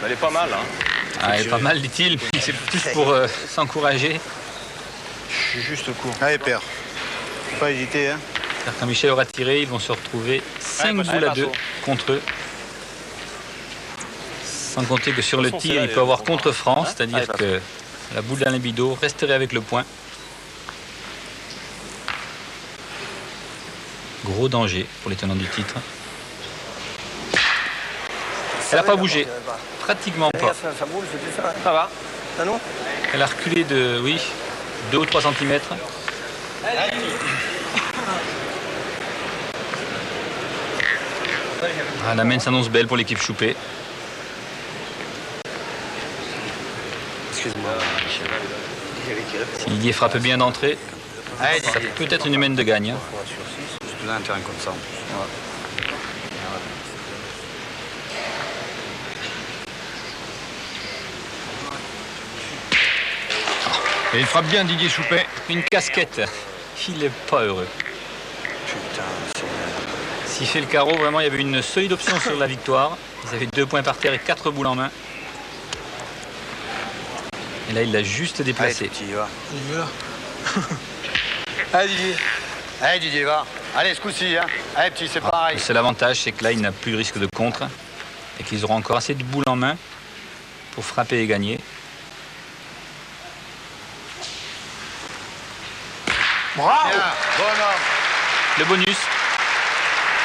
Elle est pas mal, hein. Ah, elle est pas mal, dit-il. C'est plus pour s'encourager. Je suis juste court. Allez, père. Faut pas hésiter, hein. Quand Michel aura tiré, ils vont se retrouver 5 Ouais, boules à Marceau. 2 contre eux. Sans compter que sur le tir, il peut avoir contre-franc, c'est-à-dire que la boule d'Alain Bidot resterait avec le point. Gros danger pour les tenants du titre. Elle n'a pas bougé, pratiquement pas. Ça va? Ça non? Elle a reculé de, oui, 2 ou 3 cm. Ah, la main s'annonce belle pour l'équipe Choupé. Excuse-moi, Michel. Si Didier frappe bien d'entrée, ça peut être une main de gagne. J'ai plus un terrain comme ça en plus. Et il frappe bien Didier Choupet. Une casquette. Il n'est pas heureux. Putain, S'il fait le carreau, vraiment, il y avait une solide option sur la victoire. Ils avaient 2 points par terre et 4 boules en main. Et là, il l'a juste déplacé. Allez, petit, va. Il est mieux là. Allez, Didier. Allez, Didier, va. Allez, ce coup-ci, hein. Allez, petit, c'est pareil. Le seul avantage, c'est que là, il n'a plus de risque de contre et qu'ils auront encore assez de boules en main pour frapper et gagner. Bravo. Bien, bonhomme. Le bonus.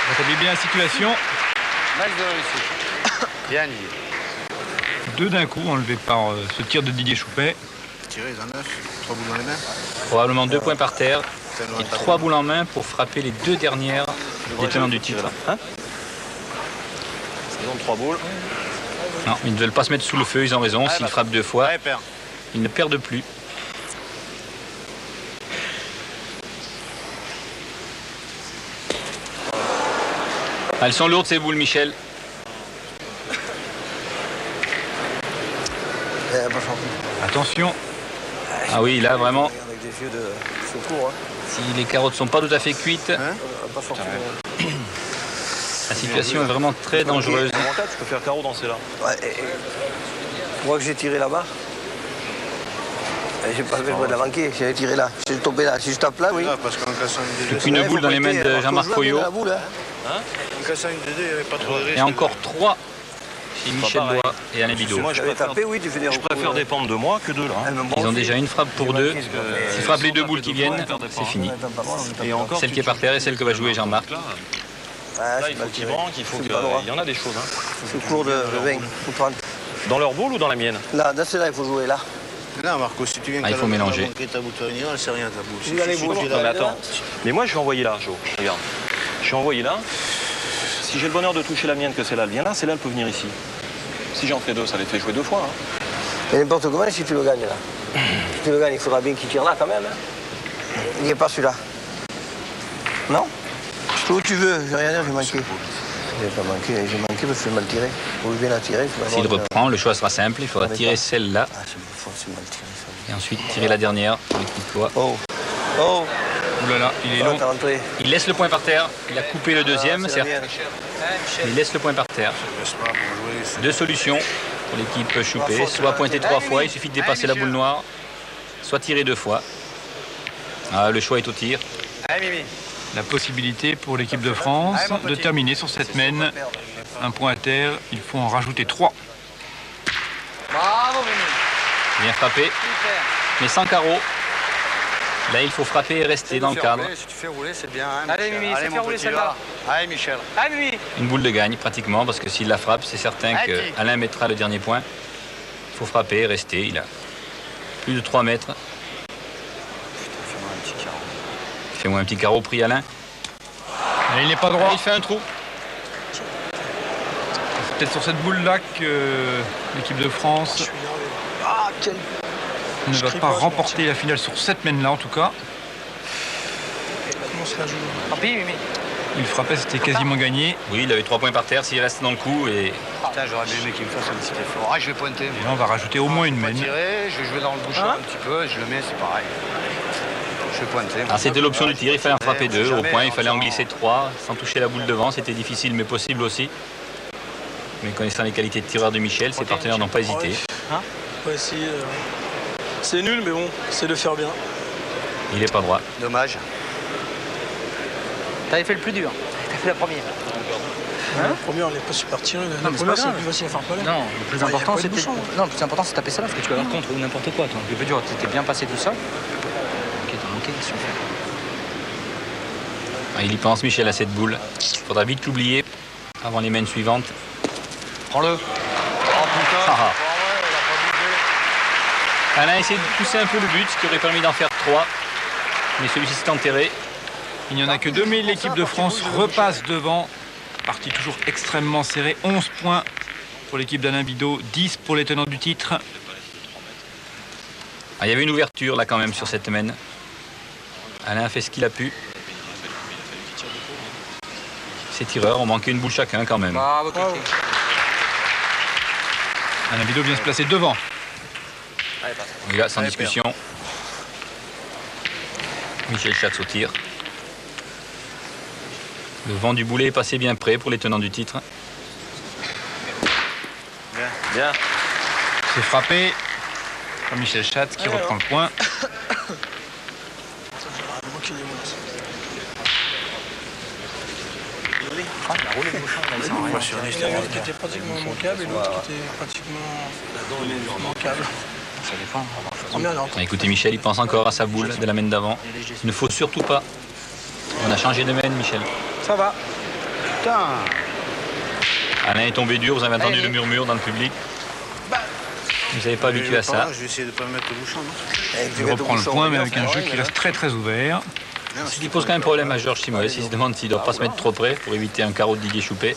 Rétablit bien la situation. Max de réussite. Bien, Didier. 2 d'un coup enlevé par ce tir de Didier Choupet. Tiré, ils en 9. 3 boules dans les mains. Probablement 2 points par terre et 3 boules en main pour frapper les 2 dernières des tenants du titre. Hein? Ils ont 3 boules. Non, ils ne veulent pas se mettre sous le feu, ils ont raison. S'ils frappent 2 fois, Allez, père. ils ne perdent plus. Elles sont lourdes ces boules, Michel. Attention. Ah oui, là vraiment, Avec des yeux de secours. Hein. si les carottes ne sont pas tout à fait cuites, Pas forcément. la situation est vraiment très dangereuse. En cas, tu peux faire carreau dans ces là. Ouais, tu vois que j'ai tiré là-bas? J'ai pas fait de la manquer, j'avais tiré là. J'ai tombé là. Si je tape là, oui. Ah, parce qu'en cassant une des deux, Une boule dans les mains de Jean-Marc Foyot. en cassant une des deux, il n'y avait pas trop de risque. Et encore 3 chez Michel Bois et Alain Bidot. Moi, je J'avais préfère, tapé, oui, tu fais des je préfère dépendre de moi que d'eux là. hein. Ils ont déjà une frappe pour 2. S'ils frappent les 2 boules qui viennent, c'est fini. Et encore, Celle qui est par terre et celle que va jouer Jean-Marc. Là, Là, il faut qu'ils branquent, il faut qu'il y en a des choses. Hein. Secours de 20 ou 30. Dans leur boule ou dans la mienne? Là, dans celle-là, il faut jouer là. Là, Marco, si tu viens Ah, il faut mélanger. ta boule elle sert rien ta boule. Il va les boules. Non, mais attends. Mais moi, je vais envoyer là, Jo. Regarde. Je suis envoyé là. Si j'ai le bonheur de toucher la mienne, que celle-là, elle vient là, celle-là, elle peut venir ici. Si j'en fais 2, ça les fait jouer 2 fois. Hein. Mais n'importe comment, si tu le gagnes là. Si tu le gagnes, il faudra bien qu'il tire là quand même. Hein. Il n'y a pas celui-là. Non? Où tu veux, j'ai rien dire, j'ai manqué. J'ai pas manqué, j'ai manqué parce que j'ai mal tiré. Faut bien la tirer. S'il reprend, le choix sera simple. Il faudra tirer celle-là Ah, c'est mal tiré ça. et ensuite tirer la dernière pour l'équipe Bois. Oh! Oh! Ouh là là, il est Oh, long. t'es rentré. Il laisse le point par terre. Il a coupé le deuxième, C'est la certes. mienne. Il laisse le point par terre. Laisse pas pour jouer. 2 solutions pour l'équipe Choupé. Soit pointer 3 fois, il suffit de dépasser la boule noire. Soit tirer 2 fois. Ah, le choix est au tir. Allez, Mimi. La possibilité pour l'équipe de France de terminer sur cette mène. Un point à terre, il faut en rajouter 3. Bravo, Mimi. Bien frappé, Super. mais sans carreau. Là, il faut frapper et rester dans le cadre. Si tu fais rouler, c'est bien. Hein, Allez, Michel. Mimi, ça fait mon rouler petit, celle-là. va. Allez, Michel. Allez, Mimi. Une boule de gagne, pratiquement, parce que s'il la frappe, c'est certain que Allez. Alain mettra le dernier point. Il faut frapper et rester. Il a plus de 3 mètres. Fais-moi un petit carreau. Fais-moi un petit carreau, pris Alain. Et il n'est pas droit. Il fait un trou. C'est peut-être sur cette boule-là que l'équipe de France Ah, quel. ne va pas remporter la finale sur cette mène-là, en tout cas. Comment se la joue? Tant pis, Mimi. Il frappait, c'était quasiment gagné. Oui, il avait 3 points par terre s'il reste dans le coup. Et Putain, j'aurais bien aimé qu'il me fasse un petit effort. Ah, je vais pointer. Et là, on va rajouter au moins une Je vais mène. tirer, je vais jouer dans le bouchon un petit peu, je le mets, c'est pareil. Je vais pointer. ah, c'était l'option du tir. Il fallait en frapper 2. Au point, il fallait en glisser 3 sans toucher la boule devant. C'était difficile, mais possible aussi. Mais connaissant les qualités de tireur de Michel, ses partenaires n'ont pas hésité. On va essayer. C'est nul, mais bon, c'est de faire bien. Il n'est pas droit. Dommage. T'avais fait le plus dur. T'as fait la première. La première, on n'est pas super tiré. La mais c'est première, pas c'est grave. plus facile à faire palais. Non, le plus important, c'est de taper ça là, parce que tu vas avoir contre ou n'importe quoi. Toi. Le plus dur, t'étais bien passé tout ça. Ok, t'as manqué, si on fait. Il y pense, Michel, à cette boule. Il faudra vite l'oublier avant les mains suivantes. Prends-le. Oh putain. Ah. Alain a essayé de pousser un peu le but, ce qui aurait permis d'en faire 3. Mais celui-ci s'est enterré. Il n'y en a que 2000. L'équipe de France repasse devant. Partie toujours extrêmement serrée. 11 points pour l'équipe d'Alain Bidot, 10 pour les tenants du titre. Il y avait une ouverture là quand même sur cette semaine. Alain a fait ce qu'il a pu. Ces tireurs ont manqué une boule chacun quand même. Bravo, Kiki. Alain Bidot vient se placer devant. Et là, sans discussion. Michel Schatz au tir. Le vent du boulet est passé bien près pour les tenants du titre. Bien. C'est frappé par Michel Schatz qui reprend le point. Ah, il a roulé le bouchon, là, il s'en Il y en a un qui était pratiquement manquable et l'autre qui était pratiquement manquable. Ça dépend. Première, elle est rentrée. Écoutez, Michel, il pense encore à sa boule de la main d'avant. Il ne faut surtout pas. On a changé de main, Michel. Ça va. Putain. Alain est tombé dur, vous avez entendu le murmure dans le public. Vous n'avez pas habitué à ça. Je vais essayer de ne pas me mettre au bouchon, non? Il reprend le point, mais avec un jeu qui reste très très ouvert. Ce qui pose quand même problème à Georges Simoes. Il se demande s'il ne doit pas se mettre trop près pour éviter un carreau de Didier Choupet.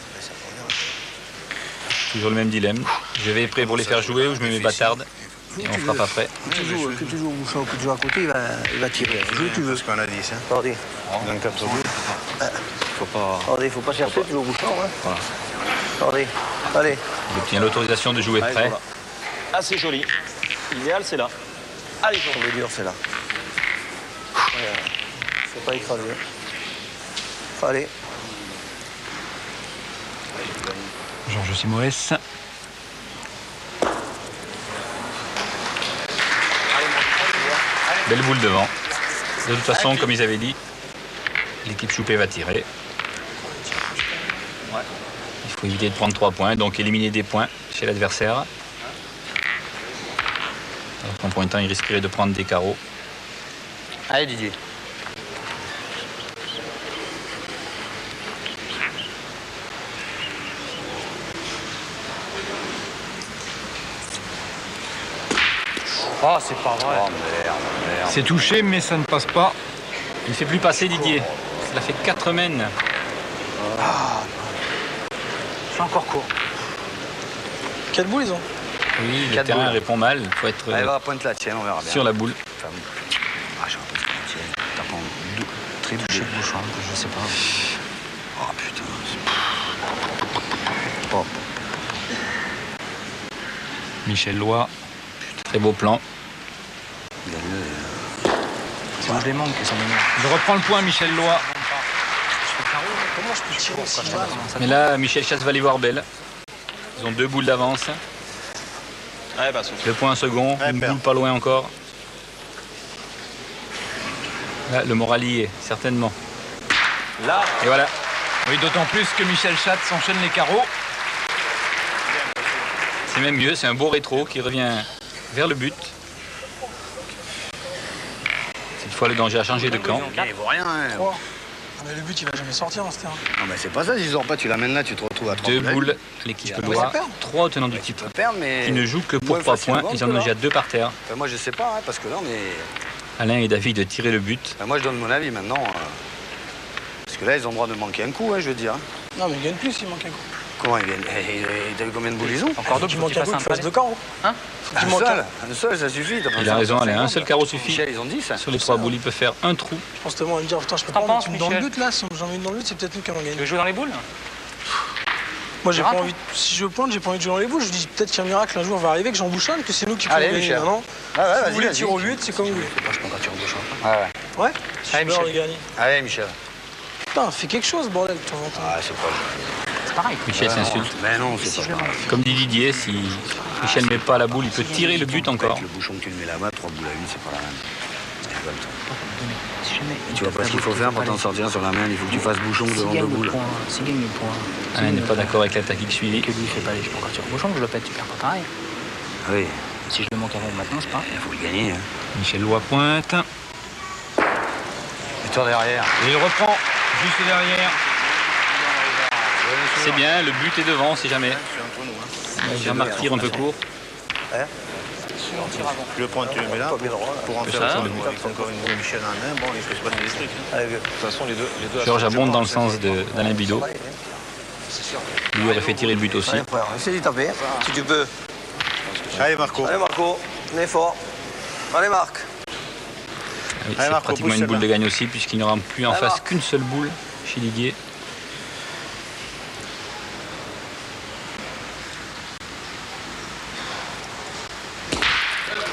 Toujours le même dilemme. Je vais prêt pour les faire jouer ou je me mets bâtarde et on frappe après. Que tu joues au bouchon, que tu joues à côté, il va tirer. Joue où tu veux. C'est ce qu'on a dit, ça. Attendez, Dans 4 boules. faut pas chercher, tu joues au bouchon. Hein. Voilà. Attendez, allez. Il obtient l'autorisation de jouer prêt. Ah, c'est joli. L'idéal, c'est là. Allez, on est dur, c'est là. Faut pas écraser. Allez. Georges Simoes. Belle boule devant. De toute façon, comme ils avaient dit, l'équipe Choupet va tirer. Il faut éviter de prendre 3 points, donc éliminer des points chez l'adversaire. Alors qu'en pointant, il risquerait de prendre des carreaux. Allez, Didier. Oh, c'est pas vrai. Oh merde. C'est touché, mais ça ne passe pas. Il ne fait plus passer Didier. Cela fait 4 mènes. C'est encore court. Quelle boule ils ont? Oui, le 4 terrain boules. répond mal. Il faut être Allez, va, pointe la tienne, on verra bien. sur la boule. Enfin, ah, j'ai l'impression que tienne. T'as pas très touché le bouchon, je sais pas. Oh putain. Oh. Michel Loy. Très beau plan. C'est où je les manque que ça m'énerve. Il reprend le point, Michel Loy. Comment je peux tirer aussi mal? Mais là, Michel Schatz va les voir belle. Ils ont 2 boules d'avance. Ouais, bah, sauf. 2 points en second. Ouais, Une perd. boule pas loin encore. Là, le moral y est, certainement. Là, Et voilà. Oui, d'autant plus que Michel Schatz enchaîne les carreaux. C'est même mieux, c'est un beau rétro qui revient vers le but. Cette fois, le danger a changé de camp. Il vaut rien, hein. 3. Mais le but, il va jamais sortir dans ce terrain. Non, mais c'est pas ça, s'ils sortent pas, tu l'amènes là, tu te retrouves à 3 2 boules, l'équipe Ouais, Loy. ça perd. 3 au tenant du Tu titre. peux perdre, mais. Qui ne jouent que pour moins 3 points. facilement Ils en que ont là. déjà 2 par terre. Enfin, moi, je sais pas, hein, parce que là, on est. Alain et David de tirer le but. Enfin, moi, je donne mon avis maintenant. Parce que là, ils ont le droit de manquer un coup, hein, je veux dire. Non, mais il gagne plus, il manque un coup. Comment ils viennent T'as vu combien de boules ils ont Encore deux, Tu faut manques qu'il un coup, fasse tu un fasses palais. 2 carreaux. Hein? Tu manques Un seul, ça suffit. t'as pas Il a besoin raison, de Alain. Un 50. seul carreau suffit. Michel, ils ont 10. Sur les 3 boules, il peut faire un trou. Je pense tellement à me dire, putain, je peux T'en pas en mettre penses, une dans le Michel but là. Si j'en mets une dans le but, c'est peut-être nous qui allons Tu gagner. veux jouer dans les boules? Moi, j'ai Verra, pas toi. envie. Si je pointe, j'ai pas envie de jouer dans les boules. Je dis peut-être qu'un miracle un jour va arriver, que j'en bouchonne, que c'est nous qui pouvons Allez, gagner Michel. maintenant. Ouais, ouais, Si vas-y, vous voulez vas-y. tirer au but, c'est comme vous voulez. Moi, je prends quand tu rebouches. Ouais, ouais. Ouais. Allez, Super, Michel. les gagner. Allez, Michel. Putain, fais quelque chose, bordel, de temps en temps. Ah, c'est pas C'est pareil. Michel s'insulte. Mais non, c'est pas grave. Comme dit Didier, si Michel ne met pas la boule, il peut tirer le but encore. Avec le bouchon que tu le mets là-bas, 3 boules à 1, c'est pas la même. Si jamais Tu vois pas ce qu'il faut faire pour t'en sortir sur la main, il faut que tu fasses bouchon devant deux boules. S'il gagne le point, Il n'est pas d'accord avec la tactique suivie. que lui il fait pas les je peux encore tirer au bouchon, que je le pète, tu perds pas pareil. Oui, Si je le manque avant maintenant, c'est pas. il faut le gagner. Hein. Michel Lois pointe. Et toi derrière. Et il reprend juste derrière. C'est bien, le but est devant si jamais. Jean-Marc tire un peu court. Tu le prends, tu le mets là, pour en faire ça, un avec encore une boule Michel en main, bon, il peut se passer des trucs. Hein. De toute façon, les deux Georges abonde dans le sens d'Alain Bidot. Lui aurait fait tirer le but aussi. Allez, frère, essaie d'y taper, si tu peux. Allez, Marco. Allez, Marco, on est fort. Allez, Marc. Oui, Allez, c'est Marco, pratiquement pousse une boule celle-là. de gagne aussi, puisqu'il n'y aura plus en Allez, face Marc. qu'une seule boule chez Liguier.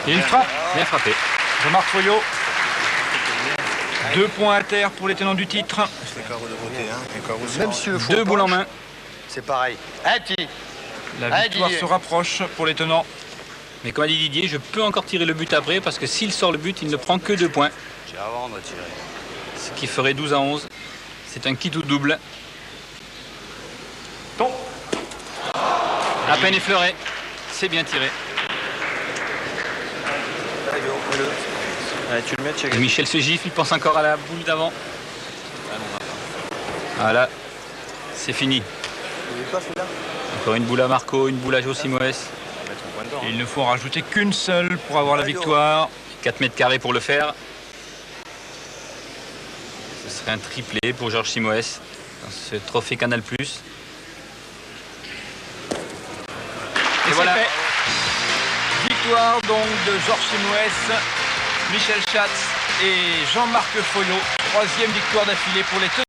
Et une frappe. Bien frappé. Jean-Marc Foyot. 2 points à terre pour les tenants du titre. C'est les carreaux de côté, hein. Les carreaux, c'est Même si le fond Deux boules en penche, main. c'est pareil. Hein, petit. La Allez, victoire Didier. se rapproche pour les tenants. Mais comme a dit Didier, je peux encore tirer le but après, parce que s'il sort le but, il ne prend que 2 points. J'ai à vendre, tirer. Ce qui ferait 12 à 11. C'est un kit ou double. À peine effleuré. C'est bien tiré. Allez, tu le mets, tu Et Michel se gifle, il pense encore à la boule d'avant. Voilà, c'est fini. Encore une boule à Marco, une boule à Josie Moès. Et il ne faut en rajouter qu'une seule pour avoir la victoire. 4 mètres carrés pour le faire. Ce serait un triplé pour Georges Simoès dans ce trophée Canal+. Et voilà. c'est fait. Victoire donc de Georges Simoès, Michel Schatz et Jean-Marc Foyot. 3e victoire d'affilée pour les tenants.